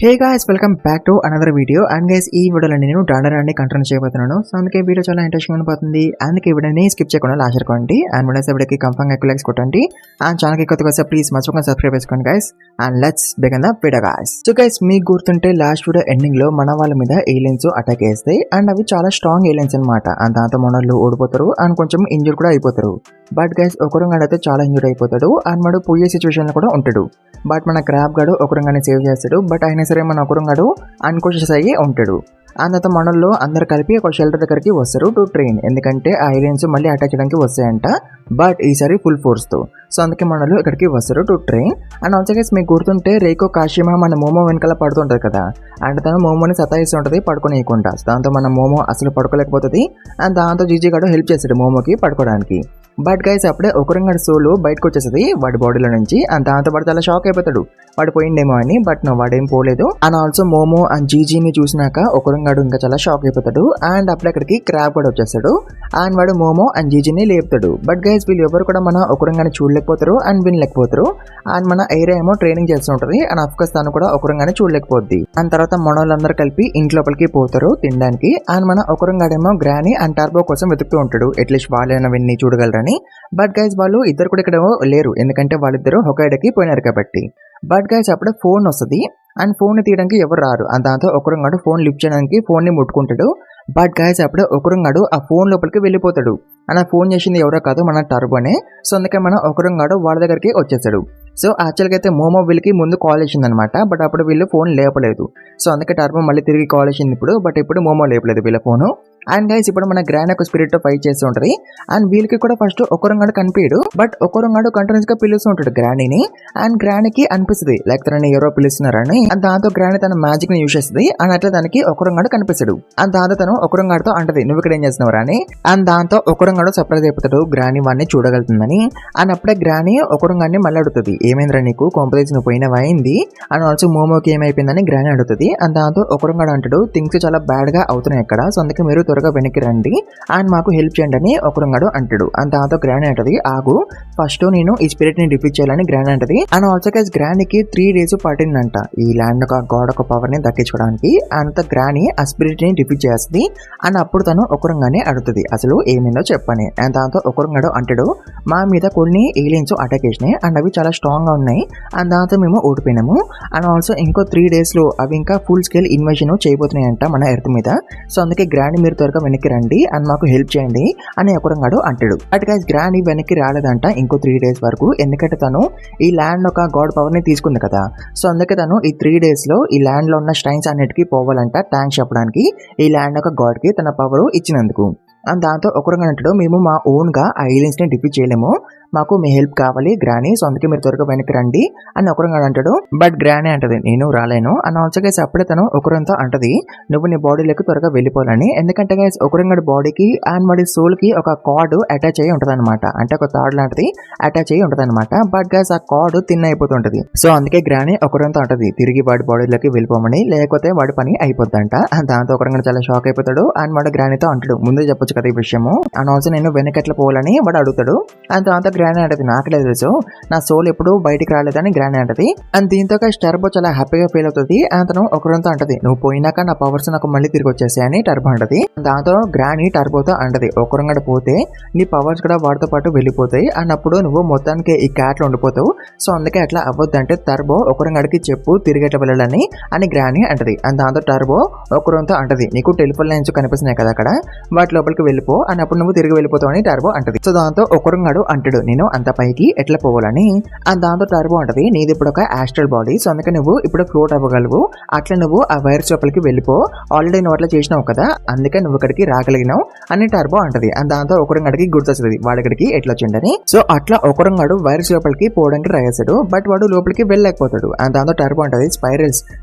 Hey guys welcome back to another video and guys ఈ వీడియోలో నేను డాండరాన్ని కంట్రోల్ చేయబోతున్నాను. సో అందుకే వీడియో చాలా ఇంట్రెస్టింగ్ అనిపోతుంది. అందుకే వీడియోని స్కిప్ చేయకుండా లాస్ట్ అనుకోండి అండ్ వీడియోస్ వీడియోకి కంఫర్మ్ ఎక్కువ లైక్స్ కొట్టండి అండ్ ఛానల్కి కొత్తగా వస్తే ప్లీజ్ మర్చిపోకుండా సబ్స్క్రైబ్ చేసుకోండి guys and let's begin the video guys. So guys మీకు గుర్తుంటే లాస్ట్ వీడియో ఎండింగ్ లో మన వాళ్ళ మీద ఏలియన్స్ అటాక్ చేస్తాయి అండ్ అవి చాలా స్ట్రాంగ్ ఏలియన్స్ అనమాట. అండ్ దాంతో మన వాళ్ళు ఓడిపోతారు అండ్ కొంచెం ఇంజూర్ కూడా అయిపోతారు. బట్ గైస్ ఒకరంగాడు అయితే చాలా ఇంజూర్ అయిపోతాడు అండ్ వాడు పోయే సిచ్యువేషన్ లో కూడా ఉంటాడు. బట్ మన క్రాబ్ గాడు ఒకరంగానే సేవ్ చేస్తాడు. బట్ అయినా సరే మన ఒకరంగాడు అన్కాన్షియస్ అయ్యి ఉంటాడు. అంత మనల్లో అందరు కలిపి ఒక షెల్టర్ దగ్గరికి వస్తారు టు ట్రైన్. ఎందుకంటే ఆ ఏలియన్స్ మళ్ళీ అటాక్ చేయడానికి వస్తాయంట, బట్ ఈసారి ఫుల్ ఫోర్స్ తో. సో అందుకే మనలో ఇక్కడికి వస్తారు to train. And also guys మీకు గుర్తుంటే రేకో కాషిమా మన మోమో వెనకాల పడుతుంటది కదా, అండ్ తను మోమోని సతాయిస్తుంటది పడుకోనియకుండా. దాంతో మన మోమో అసలు పడుకోలేకపోతుంది అండ్ దాంతో జీజీ గాడు హెల్ప్ చేస్తాడు మోమోకి పడుకోవడానికి. బట్ గైస్ అప్పుడే ఒకరంగాడు సోలు బయటకు వచ్చేస్తుంది వాడి బాడీలో నుంచి. అండ్ దాంతో వాడు చాలా షాక్ అయిపోతాడు వాడు పోయిండేమో అని. బట్ వాడేం పోలేదు. అండ్ ఆల్సో మోమో అండ్ జీజీని చూసినాక ఒకరంగాడు ఇంకా చాలా షాక్ అయిపోతాడు. అండ్ అప్పుడు అక్కడికి క్రాబ్ కూడా వచ్చేస్తాడు అండ్ వాడు మోమో అండ్ జీజీని లేపుతాడు. బట్ గైస్ వీళ్ళు ఎవరు కూడా మన ఒకరంగానే చూడలేకపోతారు అండ్ వినలేకపోతారు. అండ్ మన ఏరియా ఏమో ట్రైనింగ్ చేస్తూ ఉంటుంది అండ్ అఫ్కోర్స్ తను కూడా ఒకరంగానే చూడలేకపోద్ది. అండ్ తర్వాత మనోళ్ళందరూ కలిపి ఇంట్లోపలికి పోతారు తినడానికి. అండ్ మన ఒకరంగాడేమో గ్రానీ అండ్ టర్బో కోసం వెతుకుతూ ఉంటాడు అట్లీస్ట్ వాళ్ళైనా విన్ని చూడగలరని. బట్ గైస్ వాళ్ళు ఇద్దరు కూడా ఇక్కడ లేరు ఎందుకంటే వాళ్ళిద్దరు హొకైడోకి పోయినారు కాబట్టి. బట్ గైస్ అప్పుడే ఫోన్ వస్తుంది అండ్ ఫోన్ తీయడానికి ఎవరు రారు. అండ్ దాంతో ఒకరంగాడు ఫోన్ లిఫ్ట్ చేయడానికి ఫోన్ ని ముట్టుకుంటాడు. బట్ గైస్ అప్పుడే ఒకరంగాడు ఆ ఫోన్ లోపలికి వెళ్ళిపోతాడు. అండ్ ఆ ఫోన్ చేసింది ఎవరో కాదు మన టర్బోనే. సో అందుకే మన ఒకరంగాడు వాళ్ళ దగ్గరికి వచ్చేసాడు. సో యాక్చువల్గా అయితే మోమో వీళ్ళకి ముందు కాల్ చేసింది అనమాట, బట్ అప్పుడు వీళ్ళు ఫోన్ లేపలేదు. సో అందుకే టర్బో మళ్ళీ తిరిగి కాల్ చేసింది ఇప్పుడు. బట్ ఇప్పుడు మోమో లేపలేదు వీళ్ళ ఫోను. అండ్ గైస్ ఇప్పుడు మన గ్రాండ్ ఒక స్పిరిట్ తో ఫైట్ చేస్తూ ఉంటది. అండ్ వీళ్ళకి కూడా ఫస్ట్ ఒకరంగాడు కనిపించడు, బట్ ఒకరంగాడు కంటిన్యూస్ గా పిలుస్తూ ఉంటాడు గ్రాండీని. అండ్ గ్రాండీకి అనిపిస్తుంది లైక్ తనని ఎవరో పిలుస్తున్నారని. అండ్ దాంతో గ్రాండీ తన మ్యాజిక్ ని యూజ్ చేస్తుంది అండ్ అట్లా దానికి ఒకరంగాడు కనిపిస్తాడు. అండ్ దాంతో తను ఒకరంగాడుతో అంటది నువ్వు ఇక్కడ ఏం చేస్తున్నావు అని. అండ్ దాంతో ఒకరంగాడు సర్ప్రైజ్ అయిపోతాడు గ్రాండీ వాడిని చూడగలుగుతుందని. అండ్ అప్పుడే గ్రాండీ ఒకరంగాడిని మళ్ళీ అడుగుతుంది ఏమైందిరా నీకు కాంపిటీషన్ నువ్వు పోయినవా అయింది. అండ్ ఆల్సో మోమోకి ఏమైపోయిందని గ్రాండీ అడుగుతుంది. అండ్ దాంతో ఒకరంగాడు అంటాడు థింగ్స్ చాలా బ్యాడ్ గా అవుతున్నాయి ఇక్కడ, సో అందుకే మీరు త్వరగా వెనక్కి రండి అండ్ మాకు హెల్ప్ చేయండి అని ఒకరంగాడు అంటాడు. అండ్ దాంతో గ్రాండ్ అంటది ఆగు ఫస్ట్ నేను ఈ స్పిరిట్ ని డిఫీట్ చేయాలని గ్రాండ్ అంటది. అండ్ ఆల్సో గైస్ గ్రాండ్కి 3 days పట్టిందంట ఈ ల్యాండ్ ఒక గాడ్ ఒక పవర్ ని దక్కించుకోవడానికి. అంత గ్రాండ్ ఆ స్పిరిట్ ని డిఫీట్ చేస్తుంది. అండ్ అప్పుడు తను ఒకరంగానే అడుగుతుంది అసలు ఏమైందో చెప్పని. అండ్ దాంతో ఒకరంగాడు అంటాడు మా మీద కొన్ని ఏలియన్స్ అటాక్ చేసినాయి అండ్ అవి చాలా స్ట్రాంగ్ గా ఉన్నాయి అండ్ దాంతో మేము ఓడిపోయినాము. అండ్ ఆల్సో ఇంకో 3 days లో అవి ఇంకా ఫుల్ స్కేల్ ఇన్వేషన్ చేయబోతున్నాయంట మన ఎర్త్ మీద. సో అందుకే గ్రాండ్ మీరు త్వరగా వెనక్కి రండి అండ్ మాకు హెల్ప్ చేయండి అని ఒకరంగాడు అంటాడు. బట్ గైస్ గ్రాండ్ వెనక్కి రాలేదంట ఇంకో 3 days వరకు, ఎందుకంటే తను ఈ ల్యాండ్ ఒక గాడ్ పవర్ ని తీసుకుంది కదా. సో అందుకే తను ఈ 3 days లో ఈ ల్యాండ్ లో ఉన్న స్టైన్స్ అన్నిటికీ పోవాలంట థ్యాంక్స్ చెప్పడానికి ఈ ల్యాండ్ ఒక గాడ్ కి తన పవర్ ఇచ్చినందుకు. అండ్ దాంతో ఒకరంగా అంటాడు మేము మా ఓన్ గా ఆ ఏలియన్స్ ని డిఫీట్ చేయలేము, మాకు మీ హెల్ప్ కావాలి గ్రానీ, సో అందుకే మీరు త్వరగా వెనక్కి రండి అని ఒకరంగా అంటాడు. బట్ గ్రానీ అంటది నేను రాలేను అని. ఆల్సో గైస్ అప్పుడే తను ఒకరంతో అంటది నువ్వు నీ బాడీలోకి త్వరగా వెళ్ళిపోవాలని. ఎందుకంటే గైస్ ఒకరంగడి బాడీకి అండ్ వాడి సోల్ కి ఒక కార్డ్ అటాచ్ అయ్యి ఉంటది అనమాట, అంటే ఒక థాడ్ లాంటిది అటాచ్ అయ్యి ఉంటది అనమాట. బట్ గైస్ ఆ కార్డ్ తిన్న అయిపోతుంటది. సో అందుకే గ్రానీ ఒకరంతో అంటది తిరిగి వాడి బాడీలోకి వెళ్ళిపోమని, లేకపోతే వాడి పని అయిపోద్దంట. దాంతో ఒకరంగా చాలా షాక్ అయిపోతాడు అండ్ వాడు గ్రానీతో అంటాడు ముందే చెప్పొచ్చు కదా ఈ విషయము. అండ్ ఆల్సో నేను వెనకట్ల పోవాలని వాడు అడుగుతాడు. అండ్ దాంతో గ్రానీ అంటది నాకలేదు తెలుసు నా సోల్ ఎప్పుడు బయటికి రాలేదని గ్రానీ అంటది. అండ్ దీంతో టర్బో చాలా హ్యాపీగా ఫీల్ అవుతుంది. అతను ఒకరంతో అంటది నువ్వు పోయినాక నా పవర్స్ నాకు మళ్ళీ తిరిగి వచ్చేసాయని టర్బో అంటది. దాంతో గ్రానీ టర్బోతో అంటది ఒకరంగడ పోతే నీ పవర్స్ కూడా వాడితో పాటు వెళ్ళిపోతాయి అండ్ అప్పుడు నువ్వు మొత్తానికి ఈ క్యాట్లో ఉండిపోతావు, సో అందుకే అట్లా అవ్వద్దంటే టర్బో ఒకరంగడికి చెప్పు తిరిగేట వెళ్ళాలని అని గ్రానీ అంటది. అండ్ దాంతో టర్బో ఒకరంతో అంటది నీకు టెలిఫోన్ లైన్స్ కనిపిస్తున్నాయి కదా అక్కడ వాటి లోపలికి వెళ్ళిపో అని అప్పుడు నువ్వు తిరిగి వెళ్ళిపోతావు అని టర్బో అంటది. సో దాంతో ఒకరంగాడు అంటాడు నేను అంత పైకి ఎట్లా పోవాలని. అండ్ దాంతో టర్బో అంటది నీది ఇప్పుడు ఒక ఆస్ట్రల్ బాడీ, సో అందుకే నువ్వు ఇప్పుడు ఫ్లోట్ అవ్వగలవు, అట్లా నువ్వు ఆ వైరస్ లోపలికి వెళ్ళిపో, ఆల్రెడీ నువ్వు అట్లా చేసినావు కదా అందుకే నువ్వు ఇక్కడికి రాగలిగినావు అని టర్బో అంటది. అండ్ దాంతో ఒకరంగాడికి గుర్తొస్తుంది వాడిక్కడికి ఎట్లా వచ్చిందని. సో అట్లా ఒకరంగాడు వైరస్ లోపలికి పోవడానికి ట్రై చేస్తాడు, బట్ వాడు లోపలికి వెళ్ళలేకపోతాడు. అండ్ దాంతో టర్బో అంటది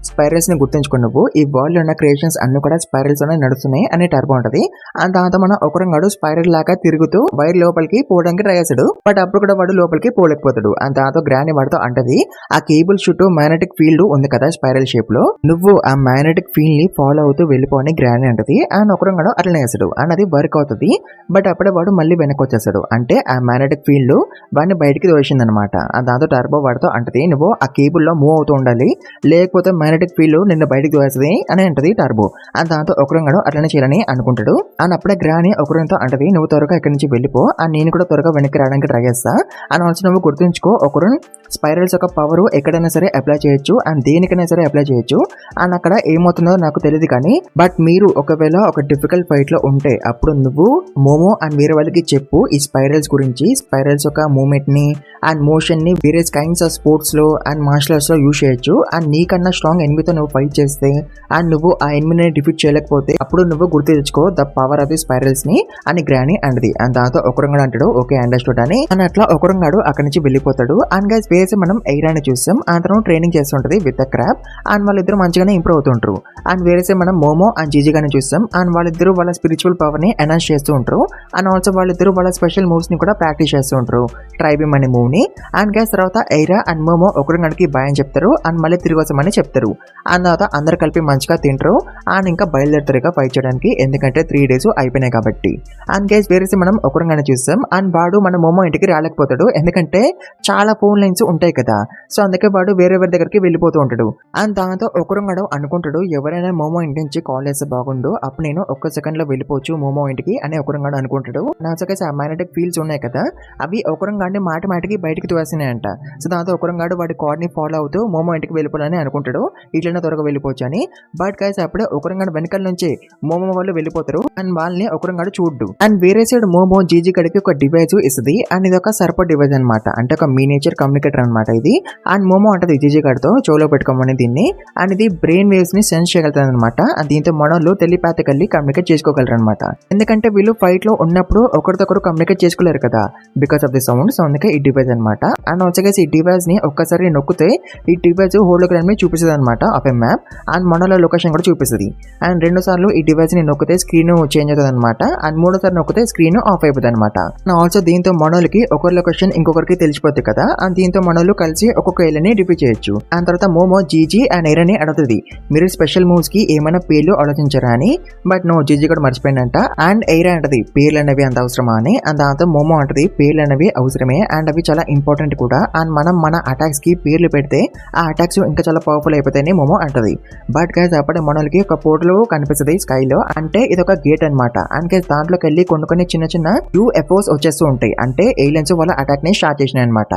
స్పైరల్స్ ని గుర్తుంచుకో నువ్వు ఈ వరల్డ్ లో ఉన్న క్రియేషన్స్ అన్ని కూడా స్పైరల్స్ అనే నడుస్తున్నాయి అని టర్బో అంటది. అండ్ దాంతో మన ఒకరంగాడు స్పైరల్ లాగా తిరుగుతూ వైర్ లోపలికి పోవడానికి ట్రై చేస్తాడు, బట్ బట్ అప్పుడు కూడా వాడు లోపలికి పోలేకపోతాడు. అండ్ దాంతో గ్రాని వాడితో అంటది, ఆ కేబుల్ చుట్టూ మ్యాగ్నెటిక్ ఫీల్డ్ ఉంది కదా స్పైరల్ షేప్ లో, నువ్వు ఆ మ్యాగ్నెటిక్ ఫీల్డ్ ని ఫాలో అవుతూ వెళ్ళిపోని గ్రాని అంటది. అండ్ ఒకరంగాడు అట్లనే వేస్తాడు అండ్ అది వర్క్ అవుతుంది. బట్ అప్పుడే వాడు మళ్ళీ వెనక్కి వచ్చేస్తాడు. అంటే ఆ మ్యాగ్నెటిక్ ఫీల్డ్ వాడిని బయటికి తోసింది అనమాట. దాంతో టర్బో వాడితో అంటది, నువ్వు ఆ కేబుల్ లో మూవ్ అవుతూ ఉండాలి, లేకపోతే మ్యాగ్నెటిక్ ఫీల్డ్ నిన్ను బయటికి తోస్తుంది అని అంటది టర్బో. అండ్ దాంతో ఒకరంగాడు అట్లనే చేయాలని అనుకుంటాడు. అండ్ అప్పుడే గ్రాని ఒకరితో అంటది, నువ్వు త్వరగా ఇక్కడి నుంచి వెళ్ళిపో, అండ్ నేను కూడా త్వరగా వెనక్కి రావడానికి ట్రై చేస్తా. అండ్ ఆల్సో నువ్వు గుర్తుంచుకో, ఒకరు స్పైరల్స్ యొక్క పవర్ ఎక్కడైనా సరే అప్లై చేయొచ్చు అండ్ దేనికైనా సరే అప్లై చేయొచ్చు. అండ్ అక్కడ ఏమవుతుందో నాకు తెలియదు కానీ, బట్ మీరు ఒకవేళ ఒక డిఫికల్ట్ ఫైట్ లో ఉంటే అప్పుడు నువ్వు మోమో అండ్ వేరే వాళ్ళకి చెప్పు ఈ స్పైరల్స్ గురించి, స్పైరల్స్ యొక్క మూవ్మెంట్ ని అండ్ మోషన్ ని వేరే కైండ్స్ ఆఫ్ స్పోర్ట్స్ లో అండ్ మార్షల్ ఆర్ట్స్ లో యూజ్ చేయొచ్చు. అండ్ నీకన్నా స్ట్రాంగ్ ఎనిమితో నువ్వు ఫైట్ చేస్తే అండ్ నువ్వు ఆ ఎనిమిని డిఫీట్ చేయలేకపోతే అప్పుడు నువ్వు గుర్తు తెచ్చుకో the power of the spirals ని అని గ్రాని అంటది. అండ్ దాంతో ఒకరంగాడు అంటాడు, ఓకే అండర్స్టూడ్ అని. అండ్ అట్లా ఒకరంగాడు అక్కడి నుంచి వెళ్ళిపోతాడు. అండ్ గైస్ వేసి మనం ఎయిరాని చూస్తాం. అతను ట్రైనింగ్ చేస్తుంటది విత్ ద క్రాబ్. అండ్ వాళ్ళిద్దరు మంచిగానే ఇంప్రూవ్ అవుతుంటారు. అండ్ వేరేసే మనం మోమో అండ్ జీజీ గాని చూస్తాం. అండ్ వాళ్ళిద్దరు వాళ్ళ స్పిరిచువల్ పవర్ ని ఎన్హాన్స్ చేస్తూ ఉంటారు. అండ్ ఆల్సో వాళ్ళిద్దరు వాళ్ళ స్పెషల్ మూవ్స్ ని కూడా ప్రాక్టీస్ చేస్తూ ఉంటారు, ట్రైబిమ్ అనే మూవ్ ని. అండ్ గైస్ తర్వాత ఎయిరా అండ్ మోమో ఒకరిగడికి బాయ్ అని చెప్తారు అండ్ మళ్ళీ తిరిగి వస్తామని చెప్తారు. అండ్ తర్వాత అందరు కలిపి మంచిగా తింటారు అండ్ ఇంకా బయలుదేరుతారు ఇక ఫైట్ చేయడానికి, ఎందుకంటే 3 days అయిపోయినాయి కాబట్టి. అండ్ గైస్ వేరేసి మనం ఒకరిగానే చూస్తాం. అండ్ వాడు మన మోమో ఇంటికి రాలేకపోతాడు, ఎందుకంటే చాలా ఫోన్ లైన్స్ ఉంటాయి కదా, సో అందుకే వాడు వేరే దగ్గరికి వెళ్ళిపోతూ ఉంటాడు. అండ్ దాంతో ఒకరంగాడు అనుకుంటాడు, ఎవరైనా మోమో ఇంటి నుంచి కాల్ చేస్తే బాగుండు, అప్పుడు నేను ఒక్క సెకండ్ లో వెళ్ళిపోవచ్చు మోమో ఇంటికి అని ఒకరంగాడు అనుకుంటాడు. నాసకేసి ఆ మ్యాగ్నెటిక్ ఫీల్డ్స్ ఉన్నాయి కదా, అవి ఒకరంగాడిని మాటికి బయటికి తోస్తున్నాయంట. సో దాంతో ఒకరంగాడు వాడి కార్డ్ ని ఫాలో అవుతూ మోమో ఇంటికి వెళ్ళిపోవాలని అనుకుంటాడు, ఇట్లనే త్వరగా వెళ్ళిపోవచ్చు అని. బట్ గైస్ అప్పుడే ఒకరంగాడు వెనకాల నుంచి మోమో వాళ్ళు వెళ్ళిపోతారు అండ్ వాళ్ళని ఒకరంగాడు చూడ్డు. అండ్ వేరే సైడ్ మోమో జీజీ గడికి ఒక డివైస్ ఇస్తుంది. అండ్ ఇది ఒక సర్పో డివైస్ అనమాట, అంటే ఒక మినియేచర్ కమ్యూనికేటర్ అనమాట ఇది. అండ్ మోమో అంటది జీజీ గడితో చెవులో పెట్టుకోమని దీన్ని. అండ్ ఇది బ్రెయిన్ వేవ్స్ ని సెన్స్ చేయగలుగుతుంది అనమాట. దీంతో మనోళ్ళు టెలిపాథికల్లీ కమ్యూనికేట్ చేసుకోగలరు అనమాట, ఎందుకంటే వీళ్ళు ఫైట్ లో ఉన్నప్పుడు ఒకరికొకరు కమ్యూనికేట్ చేసుకోలేరు కదా because of the sound. So అందుకే ఈ డివైస్ అనమాట. అండ్ ఆల్సో ఈ డివైస్ ని ఒక్కసారి నొక్కితే ఈ డివైస్ హోలోగ్రామ్ ని చూపిస్తుంది అనమాట ఆఫ్ ఎ మ్యాప్. అండ్ మనలో లొకేషన్ కూడా చూపిస్తుంది. అండ్ 2 సార్లు ఈ డివైస్ ని నొక్కితే స్క్రీన్ చేంజ్ అవుతుంది అనమాట. అండ్ 3వ సారి నొక్కితే స్క్రీన్ ఆఫ్ అయిపోతుంది అనమాట. ఆల్సో దీంతో మనోళ్ళకి ఒకరి లొకేషన్ ఇంకొకరికి తెలిసిపోతుంది కదా, అండ్ దీంతో మనోళ్ళు కలిసి ఒక్కొక్క ఏళ్ళని డిఫీట్ చేయొచ్చు. అండ్ తర్వాత మోమో జీజీ అండ్ ఎయిరాని అడుగుతుంది, మీరు స్పెషల్ మూవ్స్ కి ఏమైనా పేర్లు ఆలోచించారా అని. బట్ నో, జీజీ కూడా మర్చిపోయిందంట. అండ్ ఎయిరా అంటది, పేర్లు అనేవి అంత అవసరమా అని. అండ్ దాంతో మోమో అంటది, పేర్లు అనేవి అవసరమే అండ్ అవి చాలా ఇంపార్టెంట్ కూడా. అండ్ మనం మన అటాక్స్ కి పేర్లు పెడితే ఆ అటాక్స్ ఇంకా చాలా పవర్ఫుల్ అయిపోతాయని మోమో అంటది. బట్ గైస్ అప్పుడే మనోళ్ళకి ఒక పోర్టల్ కనిపిస్తుంది స్కైలో, అంటే ఇది ఒక గేట్ అనమాట. అండ్ గైస్ దాంట్లోకి వెళ్ళి కొన్ని చిన్న UFOs వచ్చేస్తూ ఉంటాయి, అంటే ఏలియన్స్ వాళ్ళ అటాక్ ని స్టార్ట్ చేసినాయి అనమాట.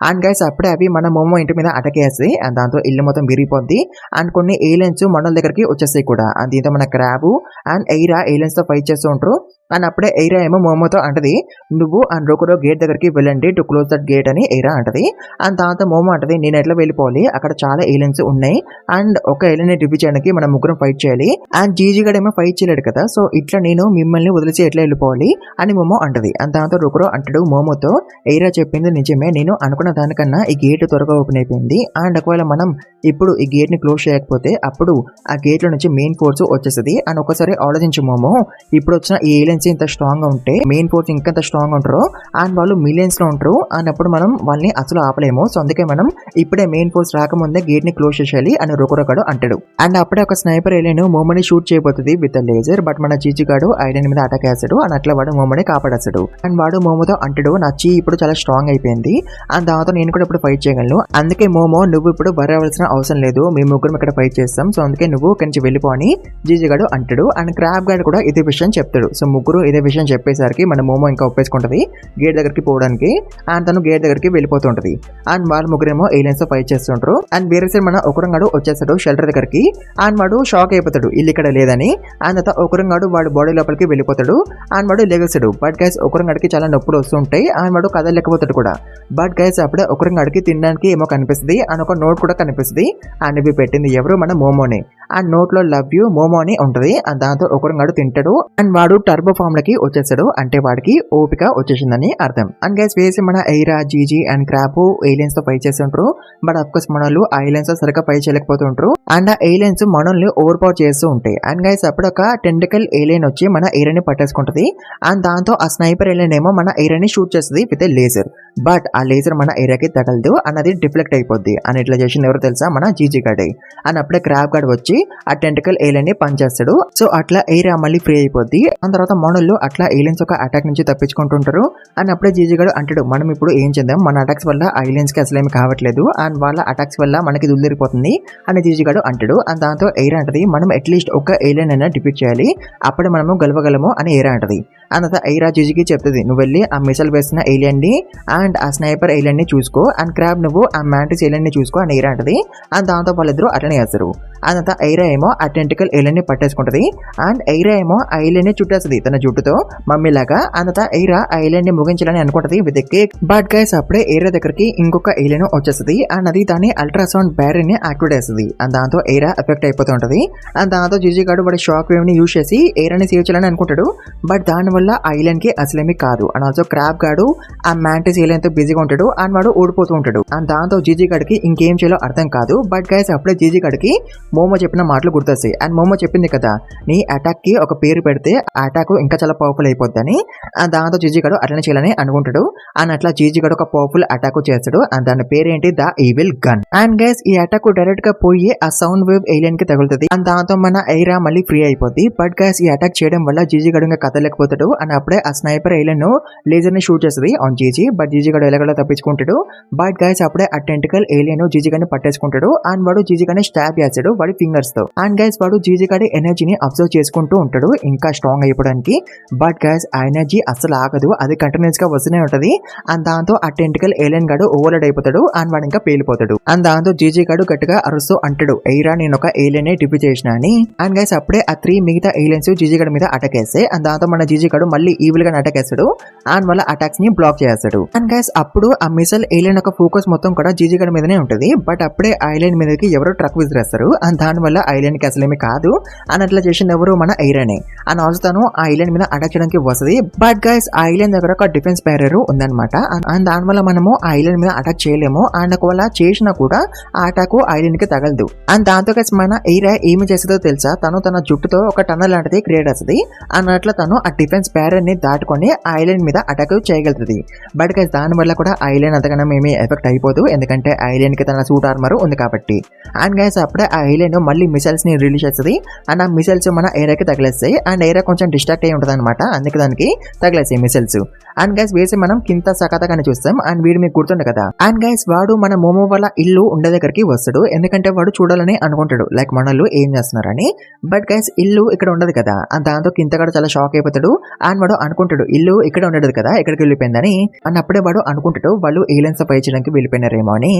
అండ్ గైస్ అప్పుడే అవి మన మోమో ఇంటి మీద అటాక్ చేస్తాయి అండ్ దాంతో ఇల్లు మొత్తం విరిగిపోద్ది. అండ్ కొన్ని ఏలియన్స్ మనోళ్ళ దగ్గరికి వచ్చేస్తాయి కూడా. అండ్ దీంతో మన క్రాబ్ అండ్ ఎయిరా ఏలియన్స్ తో ఫైట్ చేస్తూ ఉంటారు. అండ్ అప్పుడే ఎయిరా ఏమో మోమోతో అంటది, నువ్వు అండ్ రోకురో గేట్ దగ్గరికి వెళ్ళండి టు క్లోజ్ దట్ గేట్ అని ఎయిరా అంటది. అండ్ దాంతో మోమో అంటది, నేను ఎట్లా వెళ్ళిపోవాలి, అక్కడ చాలా ఏలియన్స్ ఉన్నాయి అండ్ ఒక ఏలియన్ డిఫీట్ చేయడానికి మనం ముగ్గురం ఫైట్ చేయాలి. అండ్ జీజీ గడ ఏమో ఫైట్ చేయలేడు కదా, సో ఇట్లా నేను మిమ్మల్ని వదిలేసి ఎట్లా వెళ్ళిపోవాలి అని మోమో అంటది. అండ్ దాంతో రోకురో అంటాడు మోమోతో, ఎయిరా చెప్పింది నిజమే, నేను అనుకున్న దానికన్నా ఈ గేట్ త్వరగా ఓపెన్ అయిపోయింది. అండ్ ఒకవేళ మనం ఇప్పుడు ఈ గేట్ ని క్లోజ్ చేయకపోతే అప్పుడు ఆ గేట్ లో నుంచి మెయిన్ ఫోర్స్ వచ్చేస్తుంది. అండ్ ఒకసారి ఆలోచించు మోమో, ఇప్పుడు వచ్చిన ఈ ఏలియన్స్ ఇంత స్ట్రాంగ్ గా ఉంటే మెయిన్ ఫోర్స్ ఇంకంత స్ట్రాంగ్ ఉంటారు అండ్ వాళ్ళు మిలియన్స్ లో ఉంటారు అన్నప్పుడు మనం వాళ్ళని అసలు ఆపలేము. సో అందుకే మనం ఇప్పుడే మెయిన్ ఫోర్స్ రాకముందే గేట్ ని క్లోజ్ చేయాలి అని రోకురోగాడు అంటాడు. అండ్ అప్పుడే ఒక స్నైపర్ ఏలియన్ మోమోని షూట్ చేయబోతుంది విత్ లేజర్. బట్ మన జీజీ గాడు ఐడెన్ మీద అటాక్ చేస్తాడు అండ్ అట్లా వాడు మోమోని కాపాడేస్తాడు. అండ్ వాడు మోమోతో అంటాడు, నా చీ ఇప్పుడు చాలా స్ట్రాంగ్ అయిపోయింది అండ్ దాంతో నేను కూడా ఇప్పుడు ఫైట్ చేయగలను, అందుకే మోమో నువ్వు ఇప్పుడు వరవలసిన అవసరం లేదు, మేము ముగ్గురం ఇక్కడ ఫైట్ చేస్తాం, సో అందుకే నువ్వు ఇక్కడి నుంచి వెళ్ళిపో అని జీజీ గాడు అంటాడు. అండ్ క్రాబ్ గాడు కూడా ఇదే విషయం చెప్తాడు. సో ముగ్గురు ఇదే విషయం చెప్పేసరికి మన మోమో ఇంకా ఒప్పేసుకుంటది గేట్ దగ్గరికి పోవడానికి. అండ్ తను గేట్ దగ్గరికి వెళ్ళిపోతుంటది. అండ్ వాళ్ళు ముగ్గురేమో ఏలియన్స్ తో ఫైట్ చేస్తుంటారు. అండ్ వేరే సైడ్ మన ఒకరంగాడు వచ్చేస్తాడు షెల్టర్ దగ్గరికి. అండ్ వాడు షాక్ అయిపోతాడు ఇల్లు ఇక్కడ లేదని. అండ్ తర్వాత ఒకరంగాడు వాడు బాడీ లోపలికి వెళ్ళిపోతాడు అండ్ వాడు లెగస్తాడు. బట్ గైస్ ఒకరంగాడికి చాలా నొప్పులు వస్తుంటాయి అండ్ వాడు కదలలేకపోతాడు కూడా. బట్ గైస్ అప్పుడే ఒకరంగాడికి తినడానికి ఏమో కనిపిస్తుంది అండ్ ఒక నోట్ కూడా కనిపిస్తుంది. అండ్ ఇవి పెట్టింది ఎవరు, మన మోమోనే. అండ్ నోట్లో లవ్ యూ మోమో అని ఉంటది. అండ్ దాంతో ఒకరుగాడు తింటాడు అండ్ వాడు టర్బో ఫామ్ లకి వచ్చేస్తాడు. అంటే వాడికి ఓపిక వచ్చేసిందని అర్థం. అండ్ గైస్ వేసి మన ఎయిరా జీజీ అండ్ క్రాప్ ఏలియన్స్ తో ఫైట్ చేస్తుంటారు. బట్ అఫ్ కోర్స్ మనల్ని ఆ ఏలియన్స్ తో సరిగ్గా ఫైట్ చేయలేకపోతుంటారు. అండ్ ఆ ఏలియన్స్ మనల్ని ఓవర్ పవర్ చేస్తూ ఉంటాయి. అండ్ గైస్ అప్పుడు ఒక టెంటికల్ ఏలియన్ వచ్చి మన ఏరియాని పట్టేసుకుంటది. అండ్ దాంతో ఆ స్నైపర్ ఏలియన్ ఏమో మన ఏరియాని షూట్ చేస్తుంది విత్ ఏ లేజర్. బట్ ఆ లేజర్ మన ఏరియాకి తగలదు అన్నది డిఫ్లెక్ట్ అయిపోద్ది. అని ఇట్లా చేసింది ఎవరు తెలుసా, మన జీజీ గాడే. అండ్ అప్పుడే క్రాబ్ గార్డ్ వచ్చి ఆ టెంటికల్ ఏలియన్ ని పనిచేస్తాడు. సో అట్లా ఏరియా మళ్ళీ ఫ్రీ అయిపోద్ది. ఆ తర్వాత మనోళ్ళు అట్లా ఏలియన్స్ ఒక అటాక్ నుంచి తప్పించుకుంటుంటారు. అండ్ అప్పుడే జీజీ గాడు అంటాడు, మనం ఇప్పుడు ఏం చేద్దాం, మన అటాక్స్ వల్ల ఆ ఏలియన్స్ కి అసలు ఏమి కావట్లేదు అండ్ వాళ్ళ అటాక్స్ వల్ల మనకి దుల్లిరిపోతుంది అని జీజీ గాడు అంటాడు. అండ్ దాంతో ఏరియా అంటది, మనం అట్లీస్ట్ ఒక ఏలియన్ అయినా డిఫీట్ చేయాలి, అప్పుడే మనము గెలవగలము అని ఏరియా అంటది. అండ్ తర్వాత ఐరా జీజీకి చెప్తుంది, నువ్వు వెళ్ళి ఆ మిసైల్ వేసిన ఏలియన్ ని అండ్ ఆ స్నైపర్ ఏలియన్ ని చూసుకో అండ్ క్రాబ్ నువ్వు ఆ మ్యాంటిస్ ఏలియన్ ని చూసుకో అని ఐరా అంటది. అండ్ దాంతో వాళ్ళిద్దరూ అట్లనే చేస్తారు. అండ్ తర్వాత ఐరా ఏమో ఆ టెంటికల్ ఏలియన్ ని పట్టేసుకుంటది. అండ్ ఐరా ఏమో ఆ ఏలియన్ ని చుట్టేస్తుంది తన జుట్టుతో మమ్మీ లాగా. అండ్ తర్వాత ఐరా ఆ ఏలియన్ ని ముగించాలని అనుకుంటది విత్ కేక్. బట్ గైస్ అప్పుడే ఏరియా దగ్గరికి ఇంకొక ఏలియన్ వచ్చేస్తుంది. అండ్ అది దాని అల్ట్రాసౌండ్ బ్యారీ ని యాక్టివేట్ చేస్తుంది. అండ్ దాంతో ఏరియా ఎఫెక్ట్ అయిపోతుంటది. అండ్ దాంతో జీజీ గాడు వాడి షాక్ వేవ్ ని యూజ్ చేసి ఏరియాని సేవ్ చేయాలని అనుకుంటాడు. బట్ దాని వల్ల ఆ ఏలియన్ కి అసలేమీ కాదు. అండ్ ఆల్సో క్రాబ్ గాడు ఆ మ్యాంటిస్ ఏలియన్ తో బిజీగా ఉంటాడు అండ్ వాడు ఓడిపోతూ ఉంటాడు. అండ్ దాంతో జీజీ గడికి ఇంకేం చేయాలో అర్థం కాదు. బట్ గైస్ అప్పుడే జీజీ గడికి మోమో చెప్పిన మాటలు గుర్తొస్తాయి. అండ్ మోమో చెప్పింది కదా, నీ అటాక్ కి ఒక పేరు పెడితే ఆ అటాక్ ఇంకా చాలా పవర్ఫుల్ అయిపోద్దని. అండ్ దాంతో జీజీ గడు అట్లనే చేయాలని అనుకుంటాడు. అండ్ అట్లా జీజీ గడు ఒక పవర్ఫుల్ అటాక్ చేస్తాడు. అండ్ దాని పేరు ఏంటి, the evil gun. And guys ఈ అటాక్ డైరెక్ట్ గా పోయి ఆ సౌండ్ వేవ్ ఏలియన్ కి తగులుతుంది. అండ్ దాంతో మన ఐరా మళ్ళీ ఫ్రీ అయిపోద్ది. బట్ గైస్ ఈ అటాక్ చేయడం వల్ల జీజీ గడు ఇంకా కదలేకపోతాడు. అండ్ అప్పుడే ఆ స్నైపర్ ఏలియన్ లేజర్ ని షూట్ చేస్తుంది ఆన్ జీజీ. బట్ జీజీ గడు ఎలాగో తప్పించుకుంటాడు. బట్ గైస్ అప్పుడే ఆ టెంటికల్ ఏలియన్ జీజీ గడిని పట్టేసుకుంటాడు. అండ్ వాడు జీజీ గడిని స్టాబ్ చేస్తాడు వాడి ఫింగర్స్ తో. అండ్ గైస్ వాడు జీజీ గడి ఎనర్జీని అబ్జర్వ్ చేసుకుంటూ ఉంటాడు ఇంకా స్ట్రాంగ్ అయిపోవడానికి. బట్ గైస్ ఆ ఎనర్జీ అసలు ఆగదు, అది కంటిన్యూస్ గా వస్తూనే ఉంటది. అండ్ దాంతో ఆ టెంటికల్ ఏలియన్ గడు ఓవర్లోడ్ అయిపోతాడు అండ్ వాడు ఇంకా పేలిపోతాడు. అండ్ దాంతో జీజీ గడు గట్టిగా అరుస్తూ అంటాడు, ఎయిరా నేను ఒక ఏలియన్ ని డిఫీట్ చేసిన అని. అండ్ గైస్ అప్పుడే ఆ 3 మిగతా ఏలియన్స్ జీజీ గడి మీద అటాక్ చేస్తే అండ్ దాంతో మన జీజీ గడు మళ్ళీ ఈవిల్ గా అటాక్ చేస్తాడు అండ్ వాళ్ళ అటాక్స్ ని బ్లాక్ చేస్తాడు. అండ్ గైస్ అప్పుడు ఆ మిసైల్ ఏలియన్ యొక్క ఫోకస్ మొత్తం కూడా జీజీ గడి మీదనే ఉంటది. బట్ అప్పుడే ఐలాండ్ మీదకి ఎవరో ట్రక్ విసిరేస్తారు అండ్ దాని వల్ల ఐలాండ్ కి అసలేమి కాదు. అని అట్లా చేసిన ఎవరు, మన ఐరానే. అండ్ ఆల్సో తను ఆ ఐలాండ్ మీద అటాక్ చేయడానికి వస్తుంది. బట్ గైస్ ఆ ఐలాండ్ దగ్గర ఒక డిఫెన్స్ బ్యారియర్ ఉందన్నమాట. అండ్ దాని వల్ల మనము ఆ ఐలాండ్ మీద అటాక్ చేయలేము. అండ్ ఒకవేళ చేసినా కూడా ఆ అటాక్ ఐలాండ్ కి తగలదు. అండ్ దాంతో గైస్ మన ఐరా ఏమి చేస్తుందో తెలుసా, తను తన జుట్టుతో ఒక టన్నల్ లాంటిది క్రియేట్ అవుతుంది. అన్నట్లు తను ఆ డిఫెన్స్ బ్యారియర్ ని దాటుకొని ఆ ఐలాండ్ మీద అటాక్ చేయగలుగుతుంది. బట్ గైస్ దాని వల్ల కూడా ఐలాండ్ అంతగానో ఏమీ ఎఫెక్ట్ అయిపోదు, ఎందుకంటే ఐలాండ్ కి తన సూట్ ఆర్మర్ ఉంది కాబట్టి. అండ్ గైస్ అప్పుడే ఆ ఐలాండ్ మళ్ళీ మిసైల్స్ ని రిలీజ్ చేస్తుంది. అండ్ ఆ మిసైల్స్ మన ఏరియాకి తగిలేస్తాయి. అండ్ ఏరియా కొంచెం డిస్ట్రాక్ట్ అయి ఉంటుంది అనమాట, అందుకే దానికి తగిలేస్తాయి మిసైల్స్. అండ్ గైస్ వేసి మనం కింద సకతగానే చూస్తాం. అండ్ వీడు మీకు గుర్తుండే కదా. అండ్ గైస్ వాడు మన మోమో వాళ్ళ ఇల్లు ఉండే దగ్గరికి వస్తాడు, ఎందుకంటే వాడు చూడాలని అనుకుంటాడు లైక్ మనల్ని ఏం చేస్తున్నారని. బట్ గైస్ ఇల్లు ఇక్కడ ఉండదు కదా. అండ్ దాంతో కింద కూడా చాలా షాక్ అయిపోతాడు. అండ్ వాడు అనుకుంటాడు ఇల్లు ఇక్కడ ఉండదు కదా, ఎక్కడికి వెళ్ళిపోయిందని. అండ్ అప్పుడే వాడు అనుకుంటాడు వాళ్ళు ఏలియన్స్ పై చేయడానికి వెళ్ళిపోయినారేమో అని.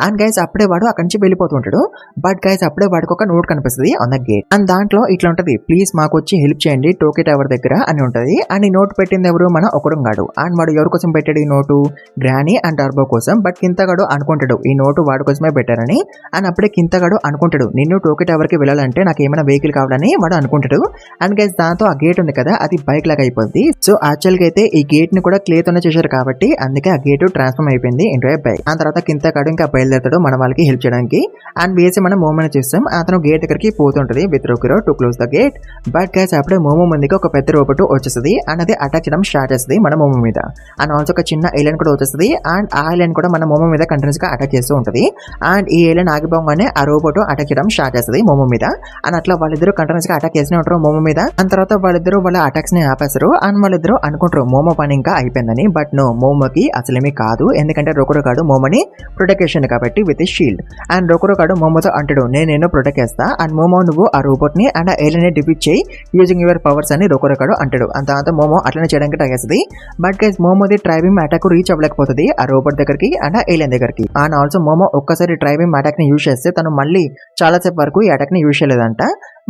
అండ్ గైస్ అప్పుడే వాడు అక్కడి నుంచి వెళ్ళిపోతుంటాడు. బట్ గైస్ అప్పుడే వాడికి ఒక నోట్ కనిపిస్తుంది ఆన్ ద గేట్. అండ్ దాంట్లో ఇట్లా ఉంటది, ప్లీజ్ మాకు వచ్చి హెల్ప్ చేయండి టోకీ టవర్ దగ్గర అని ఉంటది. అండ్ ఈ నోట్ పెట్టింది ఎవరు, మన ఒకడుగాడు. అండ్ వాడు ఎవరి కోసం పెట్టాడు ఈ నోటు, గ్రానీ అండ్ టర్బో కోసం. బట్ కింతగాడు అనుకుంటాడు ఈ నోటు వాడి కోసమే పెట్టారని. అండ్ అప్పుడే కింతగాడు అనుకుంటాడు నిన్ను టోకీ టవర్ కి వెళ్ళాలంటే నాకు ఏమైనా వెహికల్ కావాలని వాడు అనుకుంటాడు. అండ్ గైస్ దాంతో ఆ గేట్ ఉంది కదా, అది బైక్ లాగా అయిపోద్ది. సో యాక్చువల్ గా అయితే ఈ గేట్ ని కూడా క్లే తోనే చేశారు కాబట్టి అందుకే ఆ గేట్ ట్రాన్స్ఫర్మ్ అయిపోయింది ఇంటూ ఏ బైక్. ఆ తర్వాత కింతగాడు ఇంకా బయలుదేరుతాడు మన వాళ్ళకి హెల్ప్ చేయడానికి. అండ్ వేసి మనం మోమోని చూస్తాం. అతను గేట్ దగ్గరికి పోతుంటది విత్ రోకిరో to close the gate. But guys అప్పుడే మోమో ముందుకి ఒక పెద్ద రోబోట్ వచ్చేస్తుంది. అండ్ అది అటాక్ చేయడం స్టార్ట్ చేస్తుంది మన మోమో మీద. అండ్ ఆల్సో ఒక చిన్న ఏలియన్ కూడా వచ్చేస్తుంది. అండ్ ఆ ఏలియన్ కూడా మన మోమో మీద కంటిన్యూస్ గా అటాక్ చేస్తూ ఉంటుంది. అండ్ ఈ ఏలియన్ ఆగిపోగానే ఆ రోబోట్ అటాక్ చేయడం స్టార్ట్ చేస్తుంది మోమో మీద. అండ్ అట్లా వాళ్ళిద్దరు కంటిన్యూస్ గా అటాక్ చేస్తూనే ఉంటారు మోమో మీద. అండ్ తర్వాత వాళ్ళిద్దరు వాళ్ళ అటాక్స్ ని ఆపేస్తారు. అండ్ వాళ్ళిద్దరు అనుకుంటారు మోమో పని ఇంకా అయిపోయిందని. బట్ నో, మోమోకి అసలేమీ కాదు, ఎందుకంటే రోకురో గాడు మోమోని ప్రొటెక్ట్ చేసిండు కాబట్టి విత్ షీల్డ్. అండ్ రోకురో గాడు మోమోతో అంటాడు నేను ప్రొటెక్ట్ చేస్తా. అండ్ మోమో నువ్వు ఆ రోబోట్ ని అండ్ ఆ ఏలియన్ ని డిఫీట్ చేయి యూజింగ్ యువర్ పవర్స్ అని రోకురో గాడు అంటాడు. అండ్ దాంతో మోమో అట్లనే చేయడానికి ట్రై చేస్తుంది. బట్ గైస్ మోమోది ట్రైబిమ్ అటాక్ రీచ్ అవ్వలేకపోతుంది ఆ రోబోట్ దగ్గరికి అండ్ ఆ ఏలియన్ దగ్గరికి. అండ్ ఆల్సో మోమో ఒక్కసారి ట్రైబిమ్ అటాక్ ని యూజ్ చేస్తే తను మళ్ళీ చాలా సేపు వరకు ఈ అటాక్ ని యూజ్ చేయలేదంట.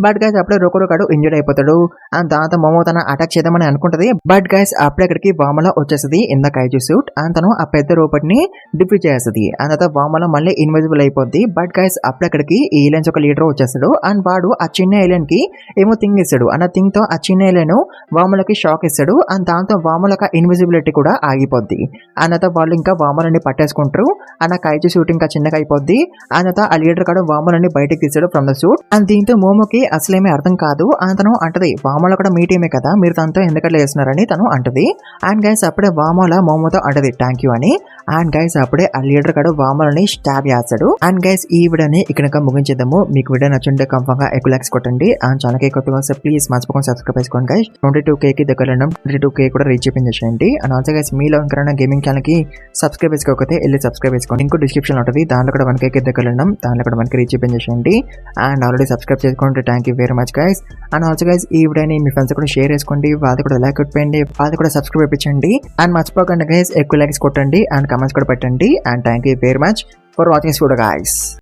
బట్ గైస్ అప్పుడే రోకరోకాడు ఇంజర్డ్ అయిపోతాడు. అండ్ దాంతో మోమో తన అటాక్ చేద్దామని అనుకుంటది. బట్ గైస్ అప్పుడే అక్కడికి వామలా వచ్చేస్తుంది in the kaiju suit. And తను ఆ పెద్ద రోబోట్ ని డిఫీట్ చేస్తుంది. అండ్ తర్వాత వామలా మళ్ళీ ఇన్విజిబుల్ అయిపోద్ది. బట్ గైస్ అప్పుడే అక్కడికి ఈ ఏలియన్స్ ఒక లీడర్ వచ్చేస్తాడు. అండ్ వాడు ఆ చిన్న ఏలియన్ కి ఏమో థింగ్ ఇస్తాడు. అండ్ ఆ థింగ్ తో ఆ చిన్న ఏలియన్ వామలకి షాక్ ఇస్తాడు. అండ్ దాంతో వామలక ఇన్విజిబిలిటీ కూడా ఆగిపోద్ది. అండ్ తర్వాత వాళ్ళు ఇంకా వామలని పట్టేసుకుంటారు. అండ్ ఆ కైజు సూట్ ఇంకా చిన్నగా అయిపోద్ది. అండ్ తర్వాత ఆ లీడర్ కూడా వామలని బయటకు తీసాడు ఫ్రమ్ ద సూట్. అండ్ దీంతో మోమోకి అసలేమీ అర్థం కాదు. అండ్ తను అంటది వామోలా కూడా మీ టీమే కదా, మీరు తనతో ఎందుకట్లా చేస్తున్నారని తను అంటది. అండ్ గైస్ అప్పుడే వామోలా మోమోతో అంటది థ్యాంక్ యూ అని. అండ్ గైస్ అప్పుడే ఆ లీడర్ కూడా వామోలని స్టాబ్ చేస్తాడు. అండ్ గైస్ ఈ వీడియోని ఇక్కడ ముగించేద్దాము. మీకు వీడియో నచ్చుంటే కంఫర్మ్ గా ఎక్కువ లైక్స్ కొట్టండి. అండ్ ఛానల్ కొత్తగా వస్తే ప్లీజ్ మర్చిపోకుండా సబ్స్క్రైబ్ చేసుకోండి గైస్. 22K కి దగ్గర 22K కూడా రీచ్ చేయండి. అండ్ ఆల్సో గైస్ మీలో ఇంకైనా గేమింగ్ ఛానల్ కి సబ్స్క్రైబ్ చేసుకోకపోతే వెళ్ళి సబ్స్క్రైబ్ చేసుకోండి. ఇంకో డిస్క్రిప్షన్ ఉంటుంది, దాంట్లో కూడా 1K కి దగ్గర దాంట్లో కూడా మనకి రీచ్ చేయండి. అండ్ ఆల్రెడీ సబ్స్క్రైబ్ చేసుకోండి. Thank you very much guys. And also guys ఈ వీడియోని మీ ఫ్రెండ్స్ కూడా షేర్ చేసుకోండి, వాళ్ళు కూడా లైక్ కొట్టండి, వాళ్ళు కూడా సబ్స్క్రైబ్ ఇప్పించండి. అండ్ మర్చిపోకండి గైస్ ఎక్కువ లైక్స్ కొట్టండి అండ్ కమెంట్స్ కూడా పెట్టండి. And thank you very much for watching this video guys.